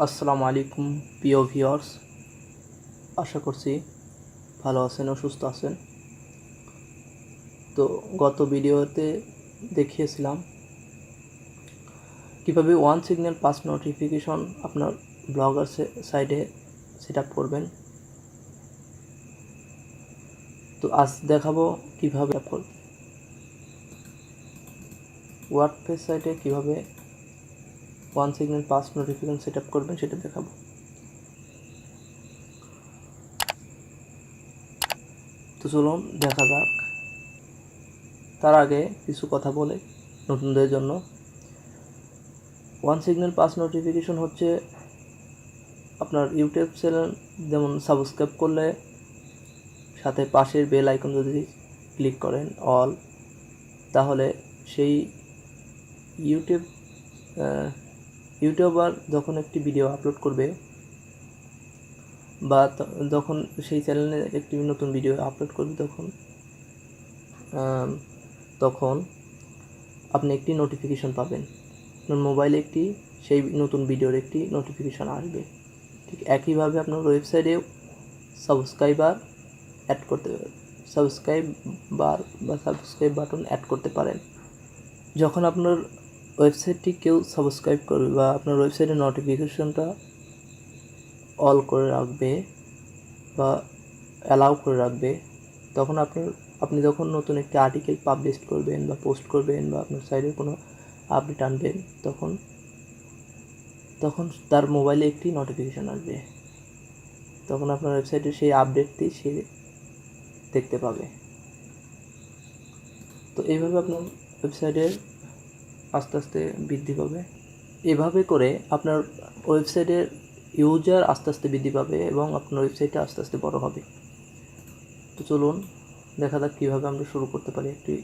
আসসালামু আলাইকুম প্রিয় ভিউয়ার্স, আশা করছি ভালো আছেন ও সুস্থ আছেন। তো গত ভিডিওতে দেখিয়েছিলাম কীভাবে ওয়ান সিগন্যাল পাস নোটিফিকেশন আপনার ব্লগার সাইটে সেট আপ করবেন। তো আজ দেখাবো কীভাবে ওয়ার্ডপ্রেস সাইটে কীভাবে one signal pass notification set up করবেন সেটা দেখাবো। তো চলুন দেখা যাক। তার আগে কিছু কথা বলে নতুনদের জন্য। ওয়ান সিগন্যাল পাস নোটিফিকেশন হচ্ছে আপনার ইউটিউব চ্যানেল যেমন সাবস্ক্রাইব করলে সাথে পাশের বেল আইকন যদি ক্লিক করেন অল, তাহলে সেই ইউটিউবার যখন একটি ভিডিও আপলোড করবে বা যখন সেই চ্যানেলে একটি নতুন ভিডিও আপলোড করবে তখন আপনি একটি নোটিফিকেশন পাবেন। আপনার মোবাইলে সেই নতুন ভিডিওর একটি নোটিফিকেশন আসবে। ঠিক একইভাবে আপনার ওয়েবসাইটেও সাবস্ক্রাইব বাটন অ্যাড করতে পারেন। যখন আপনার ওয়েবসাইটটি কেউ সাবস্ক্রাইব করবে বা আপনার ওয়েবসাইটের নোটিফিকেশনটা অল করে রাখবে বা অ্যালাউ করে রাখবে, তখন আপনি যখন নতুন একটি আর্টিকেল পাবলিশ করবেন বা পোস্ট করবেন বা আপনার সাইটের কোনো আপডেট আনবেন, তখন তার মোবাইলে একটি নোটিফিকেশান আসবে। তখন আপনার ওয়েবসাইটের সেই আপডেটটি সে দেখতে পাবে। তো এইভাবে আপনার ওয়েবসাইটের আস্তে আস্তে বৃদ্ধি পাবে। এভাবে করে আপনার ওয়েবসাইটের ইউজার আস্তে আস্তে বৃদ্ধি পাবে এবং আপনার ওয়েবসাইটটা আস্তে আস্তে বড় হবে। তো চলুন দেখা যাক কীভাবে আমরা শুরু করতে পারি একটি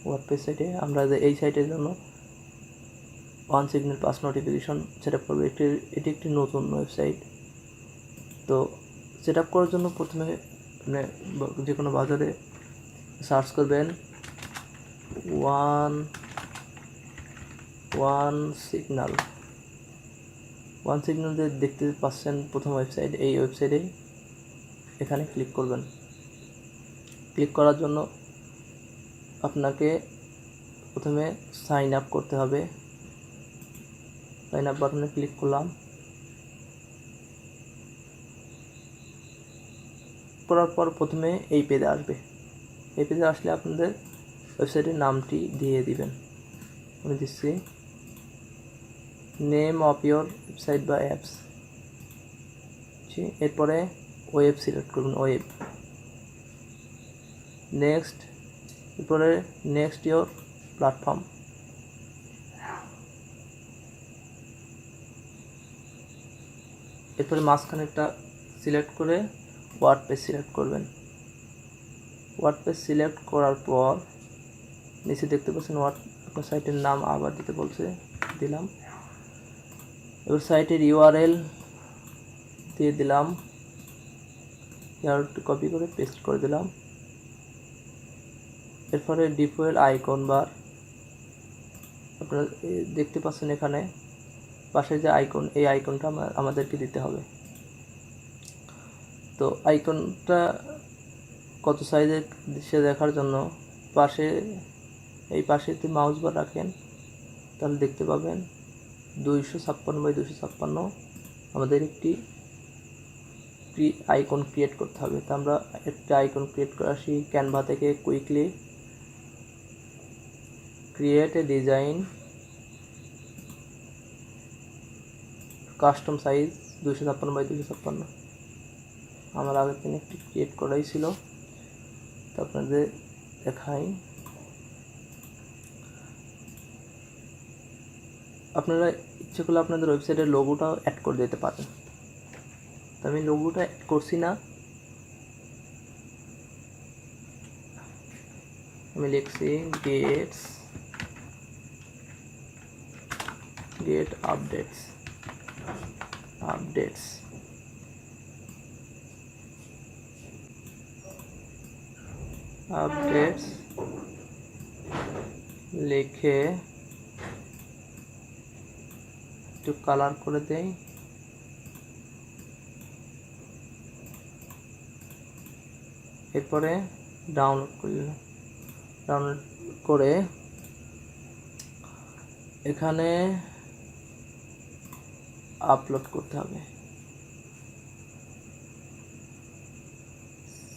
ওয়ার্ডপ্রেস সাইটে। আমরা এই সাইটের জন্য one signal pass notification set up করবো। এটি একটি নতুন ওয়েবসাইট। তো সেট আপ করার জন্য প্রথমে যে কোনো বাজারে সার্চ করবেন ওয়ান সিগন্যাল যে দেখতে পাচ্ছেন প্রথম ওয়েবসাইট, এই ওয়েবসাইটে এখানে ক্লিক করবেন। ক্লিক করার জন্য আপনাকে প্রথমে সাইন আপ করতে হবে। সাইন আপ বাটনে ক্লিক করলাম। করার পর প্রথমে এই পেজে আসবে। এই পেজে আসলে আপনাদের ওয়েবসাইটের নামটি দিয়ে দিবেন। আমি দিচ্ছি নেম অফ ইয়োর ওয়েবসাইট বা অ্যাপস। এরপরে ওয়েব সিলেক্ট করুন, ওয়েব। এরপরে নেক্সট ইয়োর প্ল্যাটফর্ম। এরপরে মাঝখানেরটা সিলেক্ট করে ওয়ার্ডপ্রেস সিলেক্ট করবেন। ওয়ার্ডপ্রেস সিলেক্ট করার পর নিচে দেখতে পাচ্ছেন আপনার সাইটের নাম আবার দিতে বলছে, দিলাম। এবার সাইটের ইউআরএল দিয়ে দিলাম, কপি করে পেস্ট করে দিলাম। এরপরে ডিফল্ট আইকন বার আপনারা দেখতে পাচ্ছেন এখানে পাশে যে আইকন, এই আইকনটা আমাদেরকে দিতে হবে। তো আইকনটা কত সাইজের সে দেখার জন্য এই পাশে যদি মাউস বার রাখেন তাহলে দেখতে পাবেন 256x256 আমাদের একটি আইকন ক্রিয়েট করতে হবে। তো আমরা একটা আইকন ক্রিয়েট করে আসি ক্যানভা থেকে। Quickly create a design, custom size 256x256। আমার আগের দিন একটি ক্রিয়েট করাই ছিল, তো আপনাদের দেখাই। আপনারা ইচ্ছে করলে আপনাদের ওয়েবসাইটের লোগোটাও অ্যাড করে দিতে পারেন। তো আমি লোগোটা অ্যাড করছি না, আমি লিখছি গেট আপডেটস লিখে একটু কালার করে দেই, এরপরে ডাউনলোড করে এখানে আপলোড করতে হবে।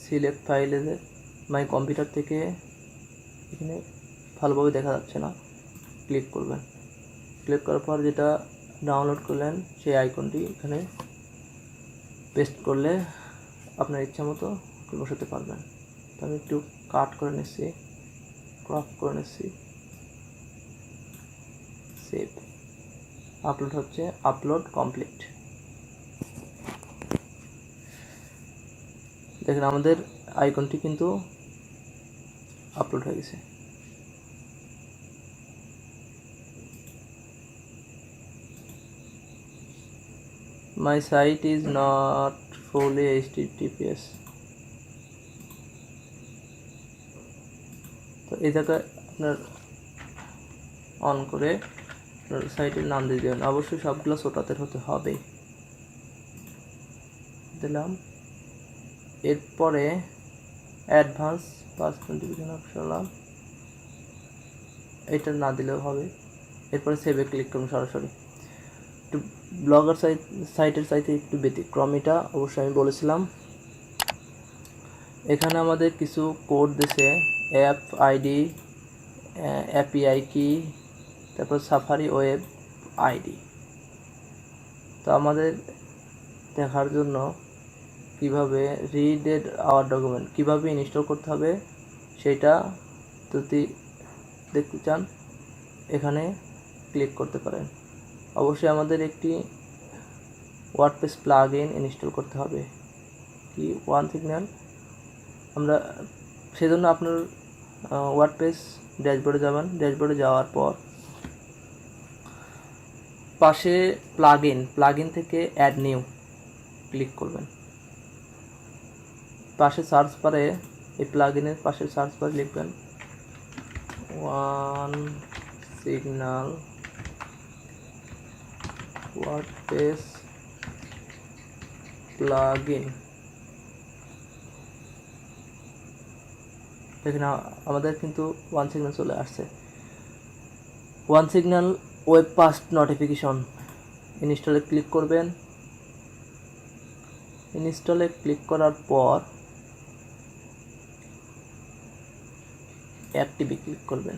সিলেক্ট ফাইলে মাই কম্পিউটার থেকে এখানে ভালোভাবে দেখা যাচ্ছে না, ক্লিক করবেন। ক্লিক করার পর যেটা ডাউনলোড করলেন সেই আইকনটি এখানে পেস্ট করলে আপনার ইচ্ছা মতো বসাতে পারবেন। তো আমি একটু কাট করে নিচ্ছি, ক্রপ করে নিচ্ছি। সেভ, আপলোড হচ্ছে, আপলোড কমপ্লিট। দেখেন আমাদের আইকনটি কিন্তু আপলোড হয়ে গেছে। My site is not fully HTTPS। তো এই জায়গায় আপনার অন করে আপনার সাইটের নাম দিয়ে দেবেন। অবশ্যই সবগুলো ছোটাতে হতে হবে। দিলাম। এরপরে অ্যাডভান্স পাস নোটিফিকেশন অপশন এটা না দিলেও হবে। এরপরে সেভে ক্লিক করুন সরাসরি। একটু ব্লগার সাইটের চাইতে একটু ব্যতিক্রম এটা, অবশ্যই আমি বলেছিলাম। এখানে আমাদের কিছু কোড দিছে, অ্যাপ আইডি, এপিআই কি, তারপর সাফারি ওয়েব আইডি। তো আমাদের দেখার জন্য কিভাবে রিড আওয়ার ডকুমেন্ট কিভাবে ইনস্টল করতে হবে সেটা যদি দেখতে চান এখানে ক্লিক করতে পারেন। অবশ্যই আমাদের একটি ওয়ার্ডপ্রেস প্লাগইন ইনস্টল করতে হবে, কি OneSignal। আমরা সেজন্য আপনার ওয়ার্ডপ্রেস ড্যাশবোর্ডে যাবেন। ড্যাশবোর্ডে যাওয়ার পর পাশে প্লাগইন থেকে অ্যাড নিউ ক্লিক করবেন। পাশে সার্চ বারে এই প্লাগইনের পাশে সার্চ বারে লিখবেন OneSignal ওয়ার্ডপ্রেস প্লাগইন। দেখেন আমাদের কিন্তু OneSignal চলে আসছে। OneSignal ওয়েব পাস নোটিফিকেশন ইনস্টলে ক্লিক করবেন। ইনস্টলে ক্লিক করার পর অ্যাক্টিভে ক্লিক করবেন।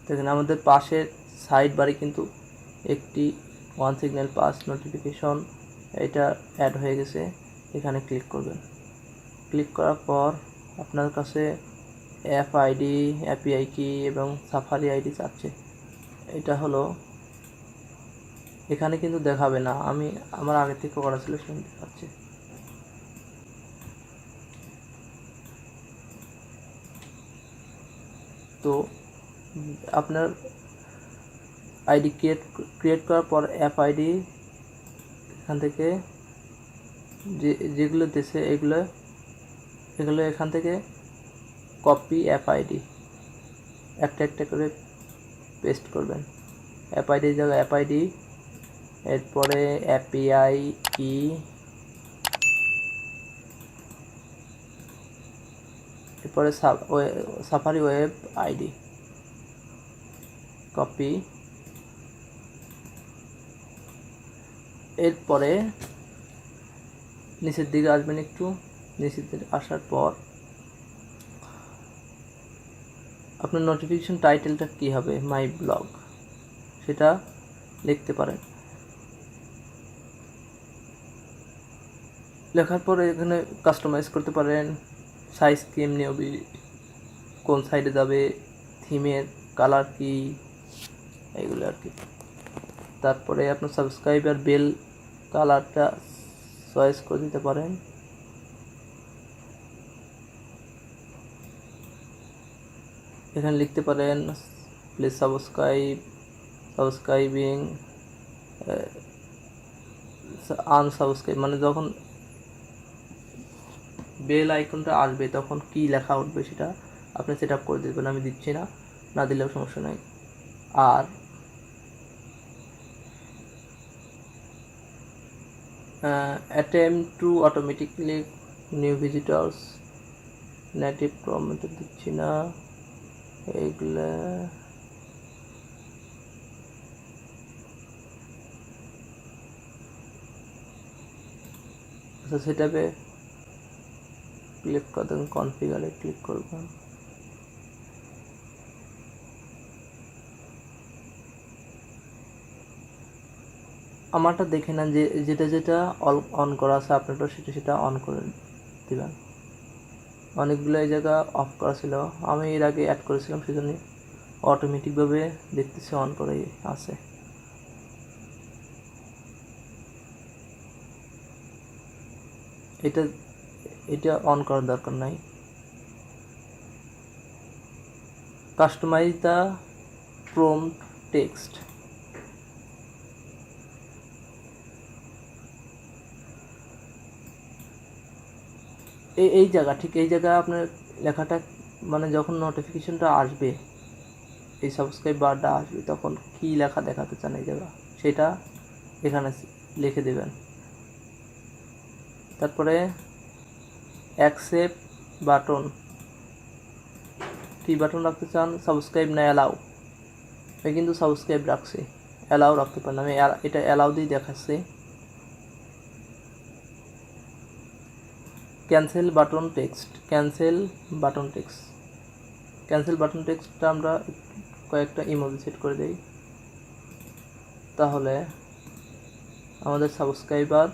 দেখেন আমাদের পাশের সাইড বারে কিন্তু একটি OneSignal পাস নোটিফিকেশন এটা অ্যাড হয়ে গেছে। এখানে ক্লিক করবেন। ক্লিক করার পর আপনার কাছে অ্যাপ আইডি, এপিআই কি এবং সাফারি আইডি চাচ্ছে। এটা হলো এখানে কিন্তু দেখাবে না, আমি আমার আগে থেকে করা ছিল সেখানে দেখাচ্ছে। তো আপনার আইডি ক্রিয়েট করার পর অ্যাপ আইডি এখান থেকে যেগুলো দিয়েছে এগুলো এখান থেকে কপি অ্যাপ আইডি একটা একটা করে পেস্ট করবেন। অ্যাপ আইডির জায়গায় অ্যাপ আইডি, এরপরে এপিআই কি, এরপরে সাফারি ওয়েব আইডি কপি। এরপরে নিচের দিকে আসবেন, একটু নিচের দিকে আসার পর আপনার নোটিফিকেশন টাইটেলটা কী হবে, মাই ব্লগ, সেটা লিখতে পারেন। লেখার পরে এখানে কাস্টমাইজ করতে পারেন, সাইজ কেমনি হবে, কোন সাইডে যাবে, থিমের কালার কি, এগুলো আর কি। তারপরে আপনার সাবস্ক্রাইবার বেল কালারটা চয়েস করে দিতে পারেন। এখানে লিখতে পারেন প্লিজ সাবস্ক্রাইবিং আনসাবস্ক্রাইব, মানে যখন বেল আইকনটা আসবে তখন কি লেখা উঠবে সেটা আপনি সেট আপ করে দেবেন। আমি দিচ্ছি না, না দিলেও সমস্যা নাই। আর attempt to automatically new visitors, native promoter দিচ্ছি না এগুলা। আচ্ছা সেটাতে ক্লিক করবেন, কনফিগারে ক্লিক করবেন। আমারটা দেখে নেন যে যেটা যেটা অন করা আছে আপনারটা সেটা সেটা অন করে দিবেন। অনেকগুলো এই জায়গা অফ করা ছিল, আমি এর আগে অ্যাড করেছিলাম, সেজন্য অটোমেটিকভাবে দেখতেছি অন করেই আছে। এটা এটা অন করার দরকার নাই। কাস্টমাইজ দ্য প্রম্পট টেক্সট, এই জায়গা, ঠিক এই জায়গা আপনার লেখাটা মানে যখন নোটিফিকেশনটা আসবে, এই সাবস্ক্রাইব বারটা আসবে, তখন কি লেখা দেখাতে চান এই জায়গা সেটা এখানে লিখে দেবেন। তারপরে অ্যাকসেপ্ট বাটন, কি বাটন রাখতে চান, সাবস্ক্রাইব না অ্যালাউ? আমি কিন্তু সাবস্ক্রাইব রাখছি, অ্যালাউ রাখতে পারেন, আমি এটা অ্যালাউ দিয়ে দেখাচ্ছি। Cancel button text, cancel button text, cancel button টেক্সটটা আমরা কয়েকটা ইমোজি সেট করে দেই, তাহলে আমাদের সাবস্ক্রাইবার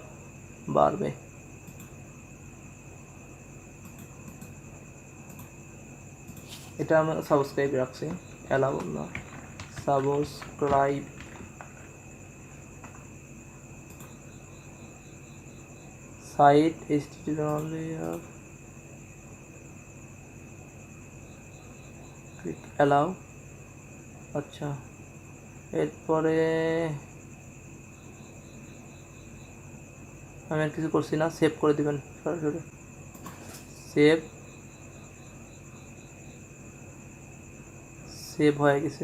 বাড়বে। এটা আমি সাবস্ক্রাইব রাখছি, অ্যালাউ না, subscribe. Site HTML click allow. আচ্ছা এরপরে আমি আর কিছু করছি না, সেভ করে দিবেন সরাসরি। সেভ হয়ে গেছে।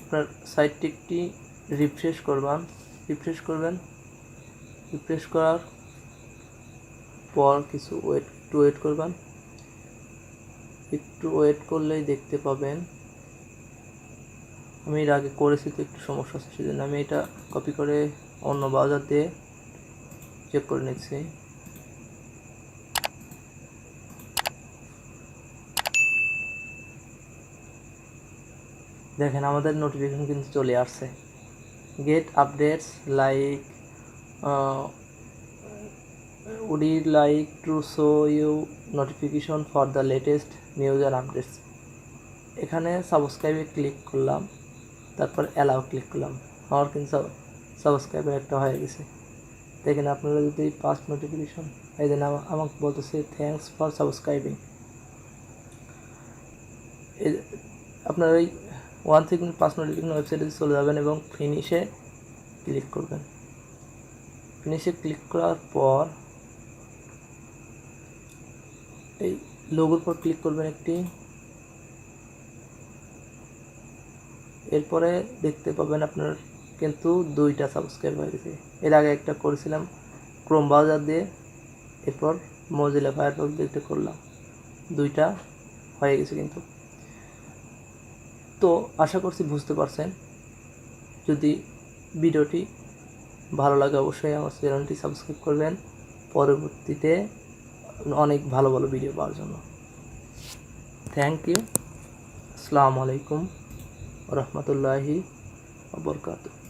আপনার সাইটটি একটি রিফ্রেশ করবেন, রিফ্রেশ করার পর কিছু ওয়েট করবেন, একটু ওয়েট করলেই দেখতে পাবেন। আমি এর আগে করেছি তো একটু সমস্যা আছে, সেজন্য আমি এটা কপি করে অন্য ব্রাউজার দিয়ে চেক করে নিচ্ছি। দেখেন আমাদের নোটিফিকেশন কিন্তু চলে আসছে। Get updates like would you like to show you notification for the latest news and updates? এখানে সাবস্ক্রাইবে ক্লিক করলাম, তারপর অ্যালাউ ক্লিক করলাম, আমার কিন্তু সাবস্ক্রাইবার একটা হয়ে গেছে। দেখেন আপনারা যদি পাস্ট নোটিফিকেশন, এই দিন আমাকে বলতেছে থ্যাঙ্কস ফর সাবস্ক্রাইবিং। আপনার ওই 1 থেকে 5 নোটিফিকেশন ওয়েবসাইটে চলে যাবেন এবং ফিনিশে ক্লিক করবেন। ফিনিশে ক্লিক করার পর এই লোগোর পর ক্লিক করবেন একটি, এরপরে দেখতে পাবেন আপনার কিন্তু 2টা সাবস্ক্রাইব হয়ে গেছে। এর আগে একটা করেছিলাম ক্রোম ব্রাউজার দিয়ে, এরপর মজিলা ফায়ারফক্স দিয়ে করলাম, 2টা হয়ে গেছে কিন্তু। তো আশা করছি বুঝতে পারছেন। যদি ভিডিওটি ভালো লাগে অবশ্যই আমার চ্যানেলটি সাবস্ক্রাইব করবেন পরবর্তীতে অনেক ভালো ভালো ভিডিও পাওয়ার জন্য। Thank you. আসসালামু আলাইকুম ওয়া রাহমাতুল্লাহি ওয়া বারাকাতুহু।